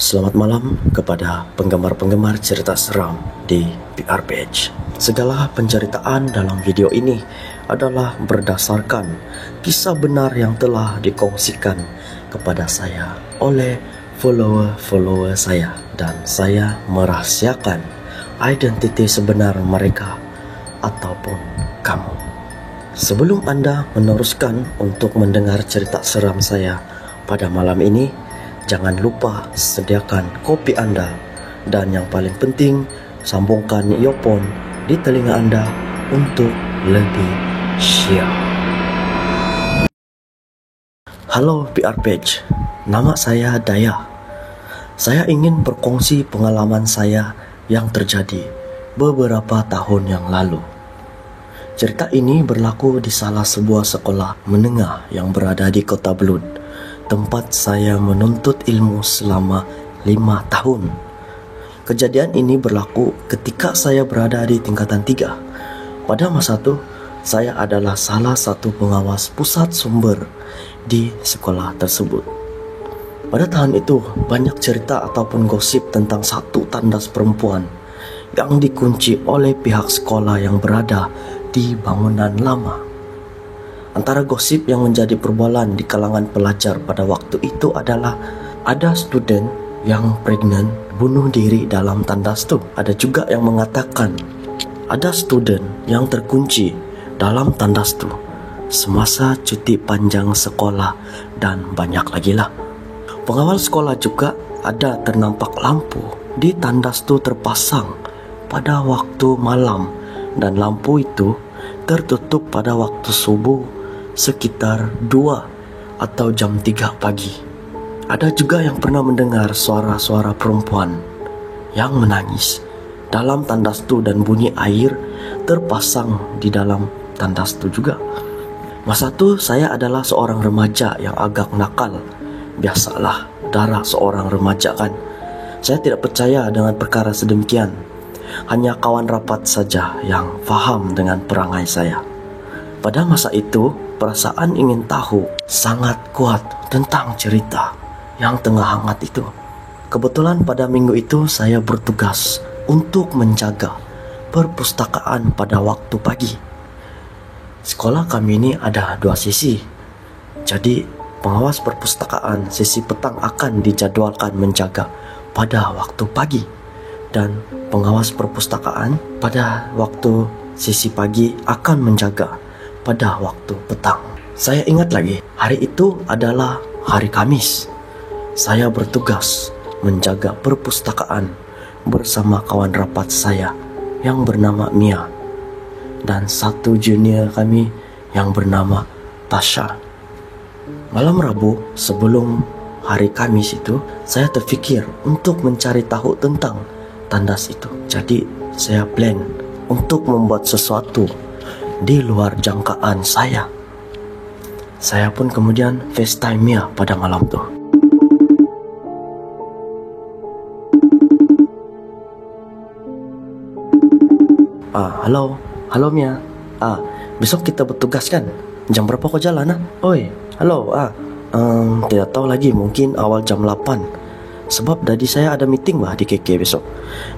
Selamat malam kepada penggemar-penggemar cerita seram di PR Page. Segala penceritaan dalam video ini adalah berdasarkan kisah benar yang telah dikongsikan kepada saya oleh follower-follower saya, dan saya merahasiakan identiti sebenar mereka ataupun kamu. Sebelum Anda meneruskan untuk mendengar cerita seram saya pada malam ini, jangan lupa sediakan kopi Anda, dan yang paling penting, sambungkan earphone di telinga Anda untuk lebih syok. Halo PR Page, nama saya Daya. Saya ingin berkongsi pengalaman saya yang terjadi beberapa tahun yang lalu. Cerita ini berlaku di salah sebuah sekolah menengah yang berada di Kota Belud, tempat saya menuntut ilmu selama 5 tahun. Kejadian ini berlaku ketika saya berada di tingkatan 3. Pada masa itu, saya adalah salah satu pengawas pusat sumber di sekolah tersebut. Pada tahun itu, banyak cerita ataupun gosip tentang satu tandas perempuan yang dikunci oleh pihak sekolah yang berada di bangunan lama. Antara gosip yang menjadi perbualan di kalangan pelajar pada waktu itu adalah ada student yang pregnant bunuh diri dalam tandas itu. Ada juga yang mengatakan ada student yang terkunci dalam tandas itu semasa cuti panjang sekolah, dan banyak lagi lah. Pengawal sekolah juga ada ternampak lampu di tandas itu terpasang pada waktu malam, dan lampu itu tertutup pada waktu subuh sekitar 2 atau jam 3 pagi. Ada juga yang pernah mendengar suara-suara perempuan yang menangis dalam tandas itu, dan bunyi air terpasang di dalam tandas itu juga. Masa itu saya adalah seorang remaja yang agak nakal. Biasalah, darah seorang remaja kan. Saya tidak percaya dengan perkara sedemikian. Hanya kawan rapat saja yang faham dengan perangai saya. Pada masa itu, perasaan ingin tahu sangat kuat tentang cerita yang tengah hangat itu. Kebetulan pada minggu itu saya bertugas untuk menjaga perpustakaan pada waktu pagi. Sekolah kami ini ada 2 sisi. Jadi pengawas perpustakaan sisi petang akan dijadwalkan menjaga pada waktu pagi, dan pengawas perpustakaan pada waktu sisi pagi akan menjaga pada waktu petang. Saya ingat lagi, hari itu adalah hari Kamis. Saya bertugas menjaga perpustakaan bersama kawan rapat saya yang bernama Mia, dan satu junior kami yang bernama Tasha. Malam Rabu sebelum hari Kamis itu, saya terfikir untuk mencari tahu tentang tandas itu. Jadi saya plan untuk membuat sesuatu di luar jangkaan saya. Saya pun kemudian FaceTime Mia pada malam itu. Halo Mia. Besok kita bertugas kan? Jam berapa kau jalan? Oi, halo. Tidak tahu lagi, mungkin awal jam 8. Sebab daddy saya ada meeting di KK besok.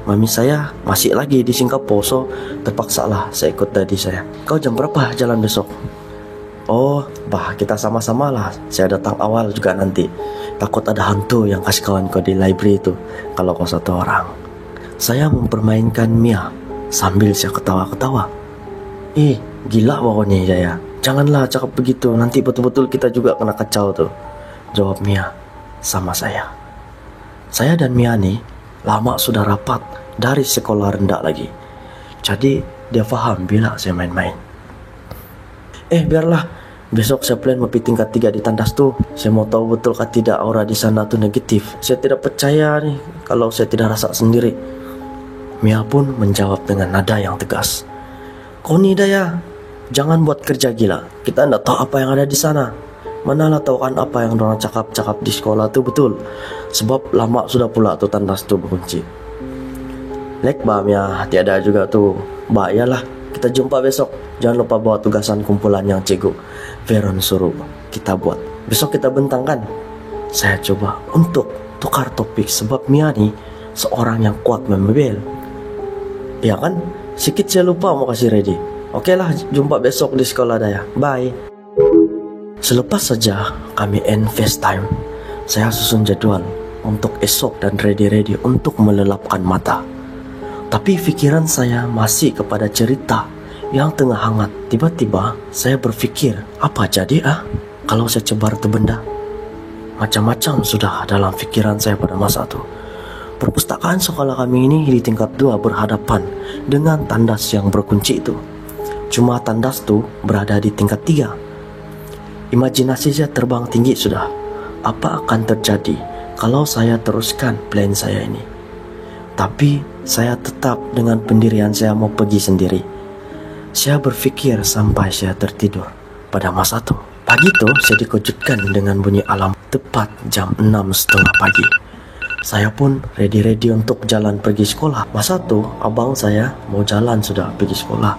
Mami saya masih lagi di Singapura, so terpaksa lah saya ikut daddy saya. Kau jam berapa jalan besok? Oh, kita sama-sama lah. Saya datang awal juga nanti. Takut ada hantu yang kasih kawan kau di library itu kalau kau satu orang. Saya mempermainkan Mia sambil saya ketawa-ketawa. Gila pokoknya Jaya. Janganlah cakap begitu, nanti betul-betul kita juga kena kacau tuh, jawab Mia sama saya. Saya dan Mia nih lama sudah rapat dari sekolah rendah lagi. Jadi dia faham bila saya main-main. Biarlah, besok saya plan mau pergi tingkat 3 di tandas tuh. Saya mau tahu betul kah tidak aura di sana tuh negatif. Saya tidak percaya nih kalau saya tidak rasa sendiri. Mia pun menjawab dengan nada yang tegas. Kau nih Daya, jangan buat kerja gila. Kita tidak tahu apa yang ada di sana. Manalah tahu kan apa yang orang cakap-cakap di sekolah tuh betul. Sebab lama sudah pula tuh tandas tuh berkunci. Lek Mia, tiada juga tuh. Iyalah, kita jumpa besok. Jangan lupa bawa tugasan kumpulan yang Cikgu Veron suruh kita buat. Besok kita bentang kan? Saya coba untuk tukar topik sebab Mia nih seorang yang kuat membebel. Ya kan? Sikit saya lupa mau kasih ready. Oke lah, jumpa besok di sekolah Daya. Bye. Selepas saja kami end FaceTime, saya susun jadwal untuk esok dan ready-ready untuk melelapkan mata. Tapi pikiran saya masih kepada cerita yang tengah hangat. Tiba-tiba saya berpikir, apa jadi kalau saya cebar tu benda? Macam-macam sudah dalam pikiran saya pada masa itu. Perpustakaan sekolah kami ini di tingkat 2 berhadapan dengan tandas yang berkunci itu. Cuma tandas tu berada di tingkat 3. Imajinasi saya terbang tinggi sudah. Apa akan terjadi kalau saya teruskan plan saya ini? Tapi saya tetap dengan pendirian saya mau pergi sendiri. Saya berpikir sampai saya tertidur. Pada masa itu, pagi itu saya dikejutkan dengan bunyi alarm tepat jam 6:30 pagi. Saya pun ready-ready untuk jalan pergi sekolah. Masa itu abang saya mau jalan sudah pergi sekolah.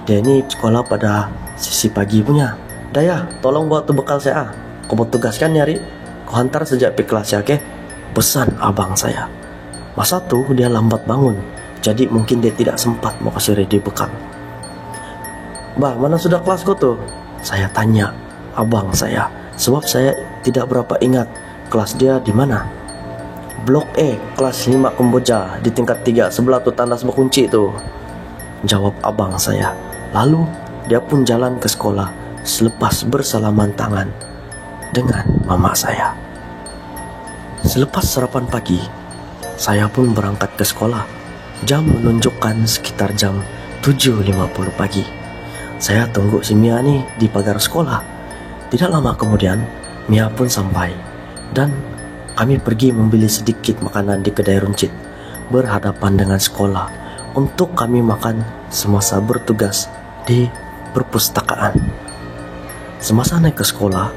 Dia ini sekolah pada sisi pagi punya. Daya, tolong buat tu bekal saya. Kau buat tugas kan nyari? Kau hantar sejak pergi kelas ya, oke? Pesan abang saya. Masa itu dia lambat bangun, jadi mungkin dia tidak sempat mau kasih ready bekal. Bah, mana sudah kelas kau tuh? Saya tanya abang saya, sebab saya tidak berapa ingat kelas dia di mana. Blok E, kelas 5 Kamboja, di tingkat 3 sebelah tuh tandas berkunci tuh, jawab abang saya. Lalu dia pun jalan ke sekolah selepas bersalaman tangan dengan mama saya. Selepas sarapan pagi, saya pun berangkat ke sekolah. Jam menunjukkan sekitar jam 7:50 pagi. Saya tunggu si Mia nih di pagar sekolah. Tidak lama kemudian, Mia pun sampai. Dan kami pergi membeli sedikit makanan di kedai runcit berhadapan dengan sekolah untuk kami makan semasa bertugas di perpustakaan. Semasa naik ke sekolah,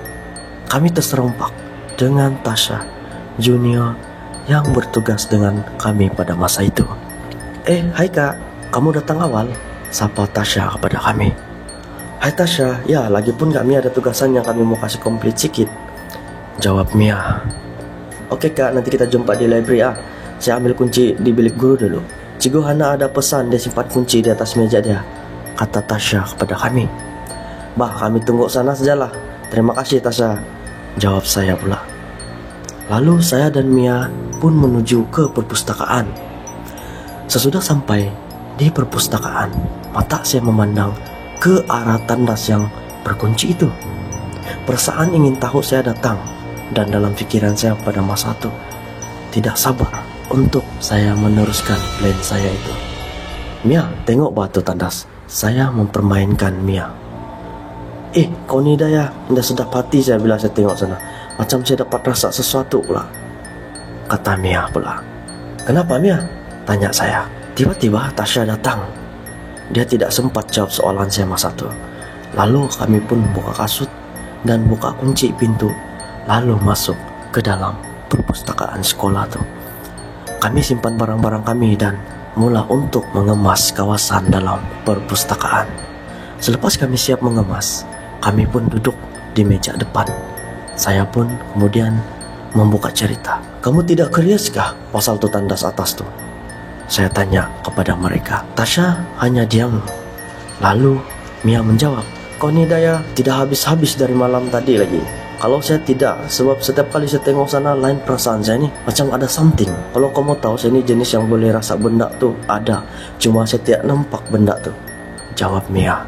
kami terserempak dengan Tasha Junior yang bertugas dengan kami pada masa itu. Hai kak, kamu datang awal, sapa Tasha kepada kami. Hai Tasha, ya lagipun kami ada tugasan yang kami mau kasih komplit sedikit, jawab Mia. Oke kak, nanti kita jumpa di library Saya ambil kunci di bilik guru dulu. Cikgu Hana ada pesan dia simpan kunci di atas meja dia, kata Tasha kepada kami. Bah, kami tunggu sana sajalah. Terima kasih Tasha, jawab saya pula. Lalu saya dan Mia pun menuju ke perpustakaan. Sesudah sampai di perpustakaan, mata saya memandang ke arah tandas yang berkunci itu. Perasaan ingin tahu saya datang, dan dalam pikiran saya pada masa itu tidak sabar untuk saya meneruskan plan saya itu. Mia, tengok batu tandas. Saya mempermainkan Mia. Kau ni Daya, indah sedap hati saya bila saya tengok sana. Macam saya dapat rasa sesuatu pula, kata Mia pula. Kenapa Mia? Tanya saya. Tiba-tiba Tasha datang. Dia tidak sempat jawab soalan saya masa itu. Lalu kami pun buka kasut dan buka kunci pintu, lalu masuk ke dalam perpustakaan sekolah itu. Kami simpan barang-barang kami dan mula untuk mengemas kawasan dalam perpustakaan. Selepas kami siap mengemas, kami pun duduk di meja depan. Saya pun kemudian membuka cerita. Kamu tidak curious kah pasal tu tandas atas tu? Saya tanya kepada mereka. Tasha hanya diam. Lalu Mia menjawab, kau ni Daya tidak habis-habis dari malam tadi lagi. Kalau saya tidak, sebab setiap kali saya tengok sana lain perasaan saya ni, macam ada something. Kalau kamu tahu saya ni jenis yang boleh rasa benda tu ada, cuma saya tidak nampak benda tu, jawab Mia.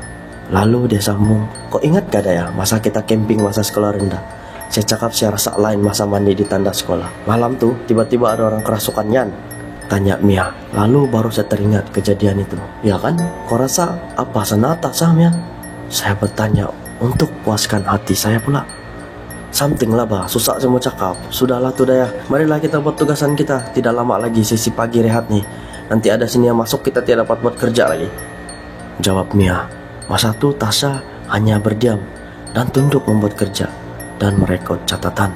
Lalu dia sambung, kau ingat gak Daya masa kita camping masa sekolah rendah? Saya cakap saya rasa lain masa mandi di tanda sekolah. Malam tu tiba-tiba ada orang kerasukan Yan, tanya Mia. Lalu baru saya teringat kejadian itu. Ya kan? Kau rasa apa sana atas Mia? Saya bertanya untuk puaskan hati saya pula. Something lah bah, susah saya mau cakap. Sudahlah tu Daya, marilah kita buat tugasan kita. Tidak lama lagi sesi pagi rehat nih. Nanti ada sini yang masuk kita tidak dapat buat kerja lagi, jawab Mia. Masa tu Tasha hanya berdiam dan tunduk membuat kerja dan merekod catatan.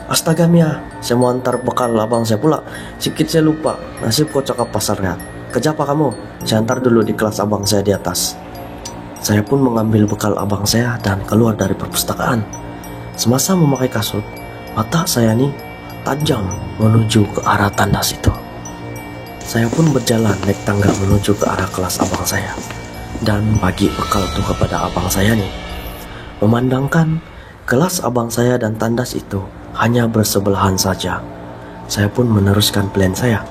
Astaga Mia, saya mau antar bekal abang saya pula. Sikit saya lupa, nasib kau cakap pasal rehat. Kerja apa kamu? Saya antar dulu di kelas abang saya di atas. Saya pun mengambil bekal abang saya dan keluar dari perpustakaan. Semasa memakai kasut, mata saya nih tajam menuju ke arah tandas itu. Saya pun berjalan naik tangga menuju ke arah kelas abang saya dan bagi bekal itu kepada abang saya nih. Memandangkan kelas abang saya dan tandas itu hanya bersebelahan saja, saya pun meneruskan plan saya.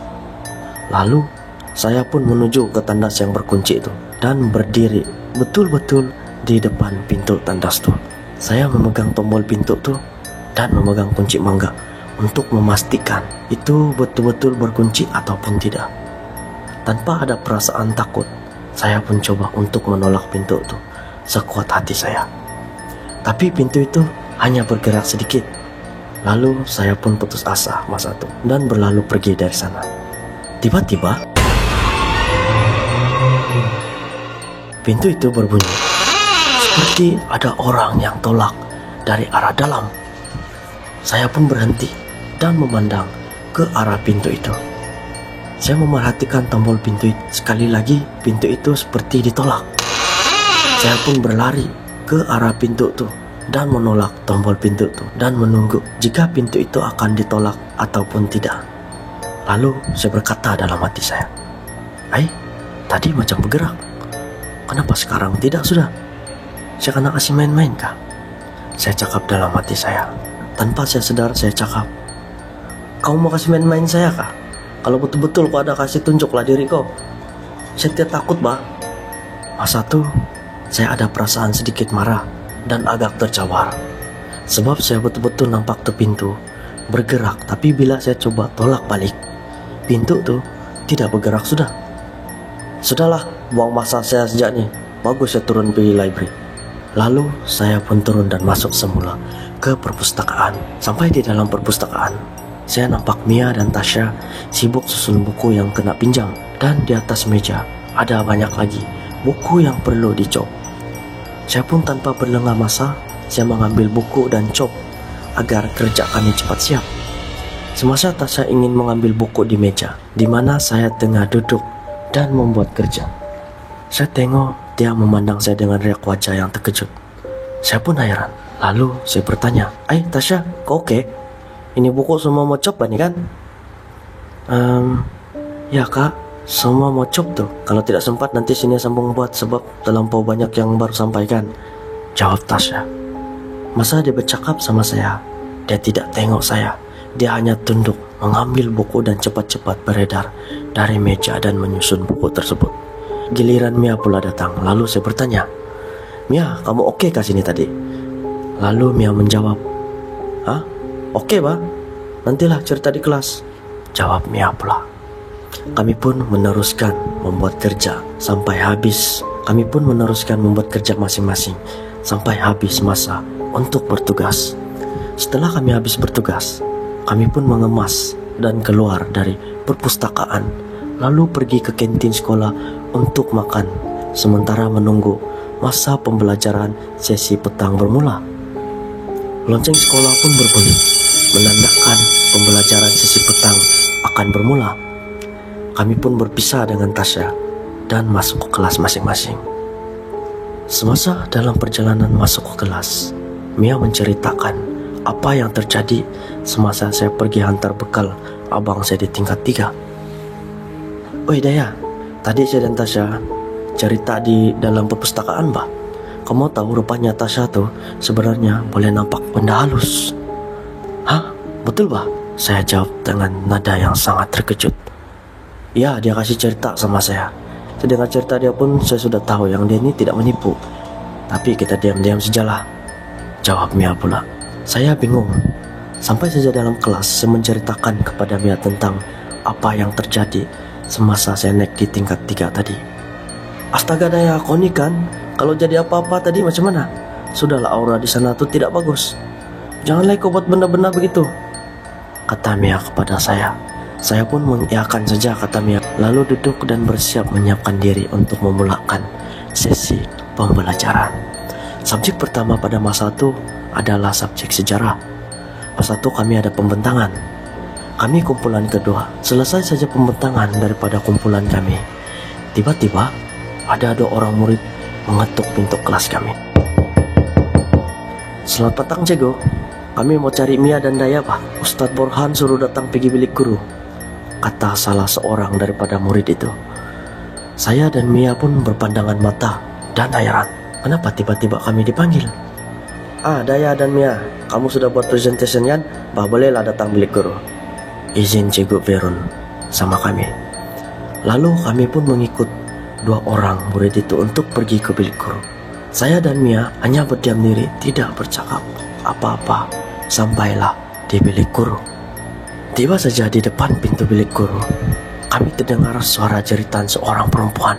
Lalu saya pun menuju ke tandas yang berkunci itu dan berdiri betul-betul di depan pintu tandas tuh. Saya memegang tombol pintu tuh dan memegang kunci mangga untuk memastikan itu betul-betul berkunci ataupun tidak. Tanpa ada perasaan takut, saya pun coba untuk menolak pintu itu sekuat hati saya. Tapi pintu itu hanya bergerak sedikit. Lalu saya pun putus asa masa itu dan berlalu pergi dari sana. Tiba-tiba pintu itu berbunyi seperti ada orang yang tolak dari arah dalam. Saya pun berhenti dan memandang ke arah pintu itu. Saya memerhatikan tombol pintu itu. Sekali lagi pintu itu seperti ditolak. Saya pun berlari ke arah pintu itu dan menolak tombol pintu itu dan menunggu jika pintu itu akan ditolak ataupun tidak. Lalu saya berkata dalam hati saya, tadi macam bergerak, kenapa sekarang tidak sudah? Saya kena kasih main-main kah? Saya cakap dalam hati saya. Tanpa saya sadar saya cakap, kau mau kasih main-main saya kah? Kalau betul-betul kau ada, kasih tunjuklah diri kau. Saya tidak takut bah. Masa itu saya ada perasaan sedikit marah dan agak tercawar. Sebab saya betul-betul nampak tuh pintu bergerak. Tapi bila saya coba tolak balik, pintu tuh tidak bergerak sudah. Sudahlah, buang masa saya sejak ini. Bagus saya turun pergi library. Lalu saya pun turun dan masuk semula ke perpustakaan. Sampai di dalam perpustakaan, saya nampak Mia dan Tasha sibuk susun buku yang kena pinjam. Dan di atas meja ada banyak lagi buku yang perlu dicop. Saya pun tanpa berlengah masa, saya mengambil buku dan cop agar kerja kami cepat siap. Semasa Tasha ingin mengambil buku di meja di mana saya tengah duduk dan membuat kerja, saya tengok dia memandang saya dengan riak wajah yang terkejut. Saya pun heran. Lalu saya bertanya, Tasha, kau oke? Ini buku semua mau cop nih kan? Ya kak, semua mau cop tuh. Kalau tidak sempat nanti sini sambung buat, sebab terlampau banyak yang baru sampaikan, jawab Tasha. Masa dia bercakap sama saya, dia tidak tengok saya. Dia hanya tunduk mengambil buku dan cepat-cepat beredar dari meja dan menyusun buku tersebut. Giliran Mia pula datang. Lalu saya bertanya, Mia, kamu oke kah sini tadi? Lalu Mia menjawab, Oke bah, nantilah cerita di kelas, jawab Mia pula. Kami pun meneruskan membuat kerja sampai habis. Kami pun meneruskan membuat kerja masing-masing sampai habis masa untuk bertugas. Setelah kami habis bertugas, kami pun mengemas dan keluar dari perpustakaan, lalu pergi ke kantin sekolah untuk makan, sementara menunggu masa pembelajaran sesi petang bermula. Lonceng sekolah pun berbunyi, menandakan pembelajaran sesi petang akan bermula. Kami pun berpisah dengan Tasha dan masuk ke kelas masing-masing. Semasa dalam perjalanan masuk ke kelas, Mia menceritakan apa yang terjadi semasa saya pergi hantar bekal abang saya di tingkat 3. Oi Daya, tadi saya dan Tasha cerita di dalam perpustakaan bah. Kamu tahu rupanya Tasha tuh sebenarnya boleh nampak benda halus. Hah? Betul bah? Saya jawab dengan nada yang sangat terkejut. Ya, dia kasih cerita sama saya. Sedengar cerita dia pun saya sudah tahu yang dia ini tidak menipu. Tapi kita diam-diam sajalah, jawab Mia pula. Saya bingung. Sampai saja dalam kelas saya menceritakan kepada Mia tentang apa yang terjadi semasa saya naik di tingkat 3 tadi. Astaga Daya, kau ni kan kalau jadi apa-apa tadi macam mana? Sudahlah, aura di sana tuh tidak bagus. Janganlah kau buat benda-benda begitu, kata Mia kepada saya. Saya pun mengiyakan saja kata Mia, lalu duduk dan bersiap menyiapkan diri untuk memulakan sesi pembelajaran. Subjek pertama pada masa itu adalah subjek sejarah. Masa itu kami ada pembentangan. Kami kumpulan kedua. Selesai saja pembentangan daripada kumpulan kami, tiba-tiba ada 2 orang murid mengetuk pintu kelas kami. Selamat petang Cego, Kami mau cari Mia dan Daya, Pak. Ustadz Borhan suruh datang pergi bilik guru, kata salah seorang daripada murid itu. Saya dan Mia pun berpandangan mata dan heran. Kenapa tiba-tiba kami dipanggil? Daya dan Mia, kamu sudah buat presentation kan? Bolehlah datang bilik guru, izin Cikgu Verun sama kami. Lalu kami pun mengikut 2 orang murid itu untuk pergi ke bilik guru. Saya dan Mia hanya berdiam diri, tidak bercakap apa-apa sampailah di bilik guru. Tiba saja di depan pintu bilik guru, kami terdengar suara jeritan seorang perempuan.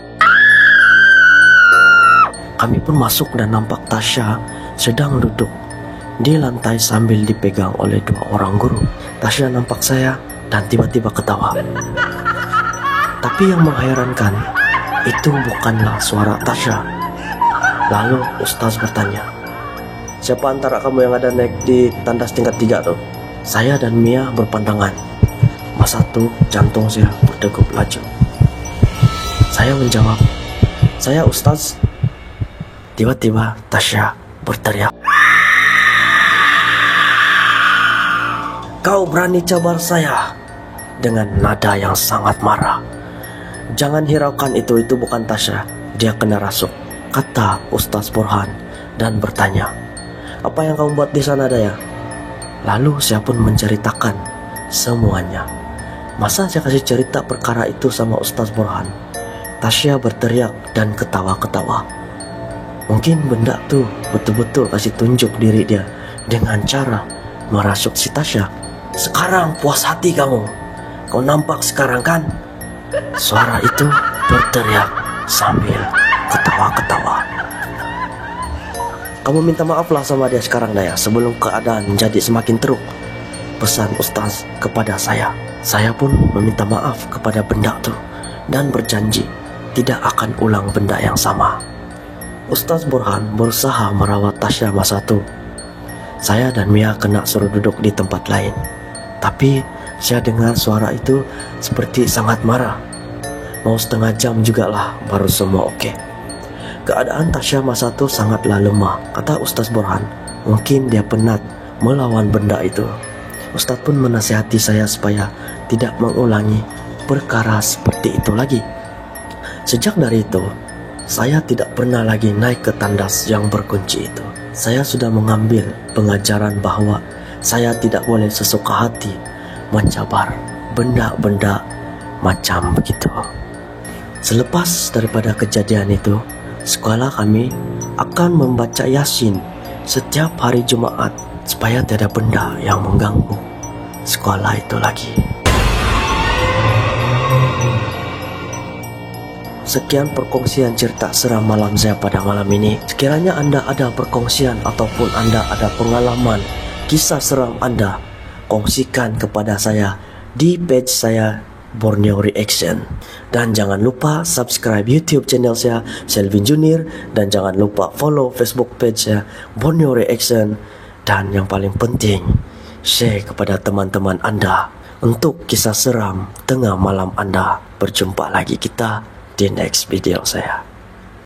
Kami pun masuk dan nampak Tasya sedang duduk di lantai sambil dipegang oleh 2 orang guru. Tasya nampak saya dan tiba-tiba ketawa. Tapi yang mengherankan, itu bukanlah suara Tasya. Lalu Ustaz bertanya, siapa antara kamu yang ada naik di tandas tingkat 3 tuh? Saya dan Mia berpandangan. Masa tuh jantung saya berdegup laju. Saya menjawab, saya Ustaz. Tiba-tiba Tasya berteriak, kau berani cabar saya, dengan nada yang sangat marah. Jangan hiraukan itu bukan Tasya, dia kena rasuk, kata Ustaz Borhan dan bertanya, apa yang kamu buat di sana, Daya? Lalu saya pun menceritakan semuanya. Masa saya kasih cerita perkara itu sama Ustaz Borhan? Tasya berteriak dan ketawa-ketawa. Mungkin benda tuh betul-betul kasih tunjuk diri dia dengan cara merasuk si Tasya. Sekarang puas hati kamu, kau nampak sekarang kan? Suara itu berteriak sambil ketawa-ketawa. Kamu minta maaflah sama dia sekarang, Daya, sebelum keadaan menjadi semakin teruk, pesan Ustaz kepada saya. Saya pun meminta maaf kepada benda itu dan berjanji tidak akan ulang benda yang sama. Ustaz Borhan berusaha merawat Tasya masa itu. Saya dan Mia kena suruh duduk di tempat lain. Tapi saya dengar suara itu seperti sangat marah. Mau setengah jam juga lah baru semua oke. Keadaan Tasya masa itu sangatlah lemah, kata Ustaz Borhan. Mungkin dia penat melawan benda itu. Ustaz pun menasihati saya supaya tidak mengulangi perkara seperti itu lagi. Sejak dari itu, saya tidak pernah lagi naik ke tandas yang berkunci itu. Saya sudah mengambil pengajaran bahwa saya tidak boleh sesuka hati mencabar benda-benda macam begitu. Selepas daripada kejadian itu, sekolah kami akan membaca Yasin setiap hari Jumaat supaya tiada benda yang mengganggu sekolah itu lagi. Sekian perkongsian cerita seram malam saya pada malam ini. Sekiranya Anda ada perkongsian ataupun Anda ada pengalaman kisah seram Anda, kongsikan kepada saya di page saya Borneo Reaction. Dan jangan lupa subscribe YouTube channel saya Selvin Junior, dan jangan lupa follow Facebook page saya Borneo Reaction. Dan yang paling penting, share kepada teman-teman Anda untuk kisah seram tengah malam Anda. Berjumpa lagi kita di next video saya.